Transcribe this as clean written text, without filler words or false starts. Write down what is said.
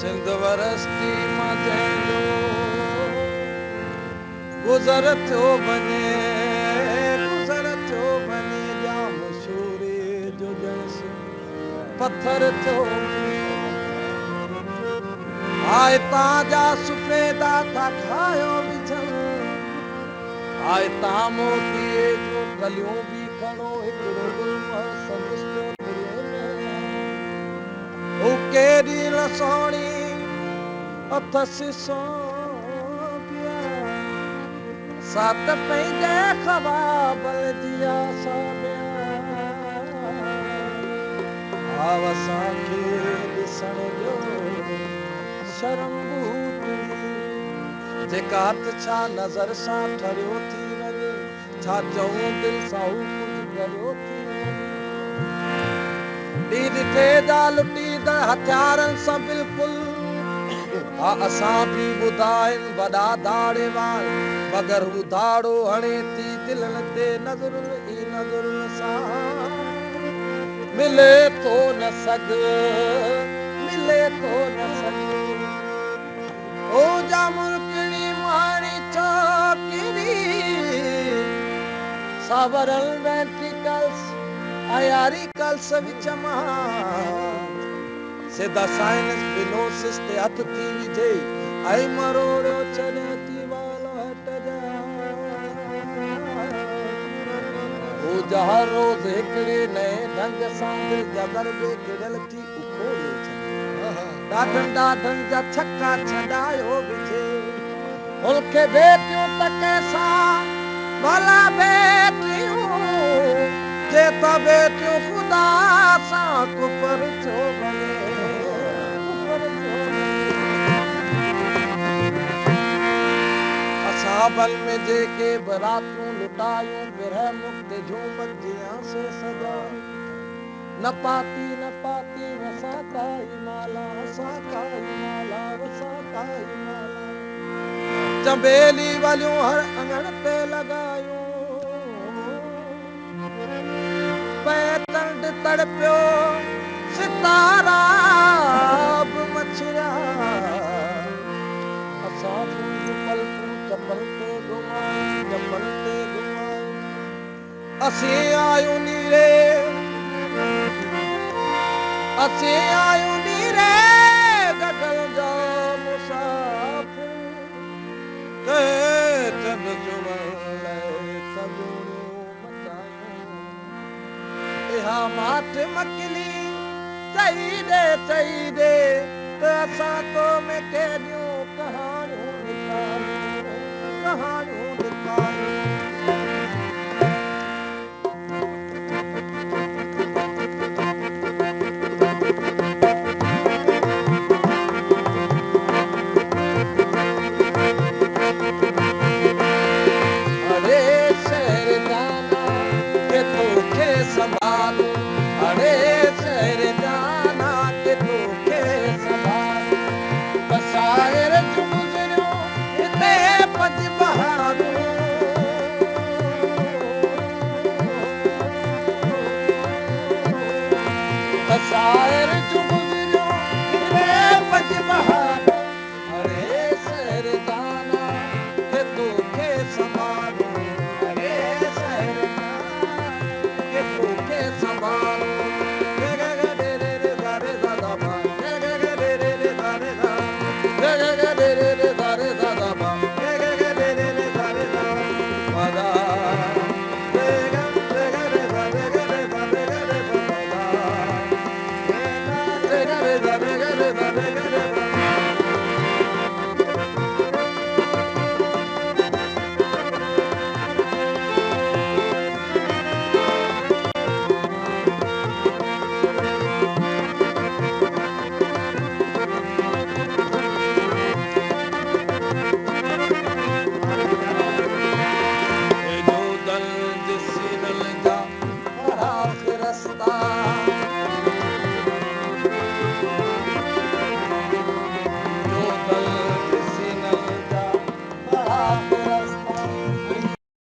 सिंध वरस्ती मां जंहिंजो गुज़र थियो वञे जाम शूरे जो ॼणस पत्थर थियो आए ताजा सुफेदा था खायो विझन आए ता मोतीअ जो कलियूं भी खणो हिकिड़ो गुलमहर संदसि ओ केॾी रसोणी अथसि सोबिया सात पंहिंजे ख़वाबल जी आसा आव असांखे ॾिसण जो शर्म जेका हथ छा नज़र सां ठरियो थी वञे छा चऊं दिलि सां हू कुझु करियो थी ॾी ॾिठे जा लुटींदड़ हथियारनि सां बिल्कुलु हा असां बि ॿुधा आहिनि वॾा दाड़े वार मगर हू दाड़ो हणे थी दिलनि ते नज़रुनि ई नज़रुनि सां मिले थो न सघ मिले थो न सघ ओ जा मुल्कणी माणी चौकड़ी सावरल वेंट्रिकल्स आयारिकल्स विच मां सिधा साइनस फिनोसिस ते हथ थी विझे ऐं मरोड़ियो छॾे थी वाल हट जा ओ जा हर रोज़ हिकिड़े नए ढंग सां दिलि जा दरबे किड़ल थी उखोड़ियो छॾे ॾाढनि जा छक्का छॾायो विझे उनखे बेटियूं त कंहिंसां भला बेटियूं जे त बेटियूं ख़ुदा सां कुफर थियो वञे असाबल में जेके बरातूं लुटायूं बिरह मुक्त झूमत जियां से सजा न पाती वसा काई माला वसा काई माला चंबेली वालियूं हर अंगण ते लॻायूं पैतंड तड़पियो सितारा बि मछिया असां पलकूं चपल ते घुमायूं असीं आयूं नीरे गगल जा मुसाफ़िर चंद जुड़ण लाइ सजूड़ियूं मचायूं इहा माठ मकली चई ॾे त असां तो में केॾियूं कहाणियूं निकालियूं संभालूं अरे शहर जाना के तोखे संभालूं बसायर जूं गुज़रियूं हिते पंज बहारूं बसायर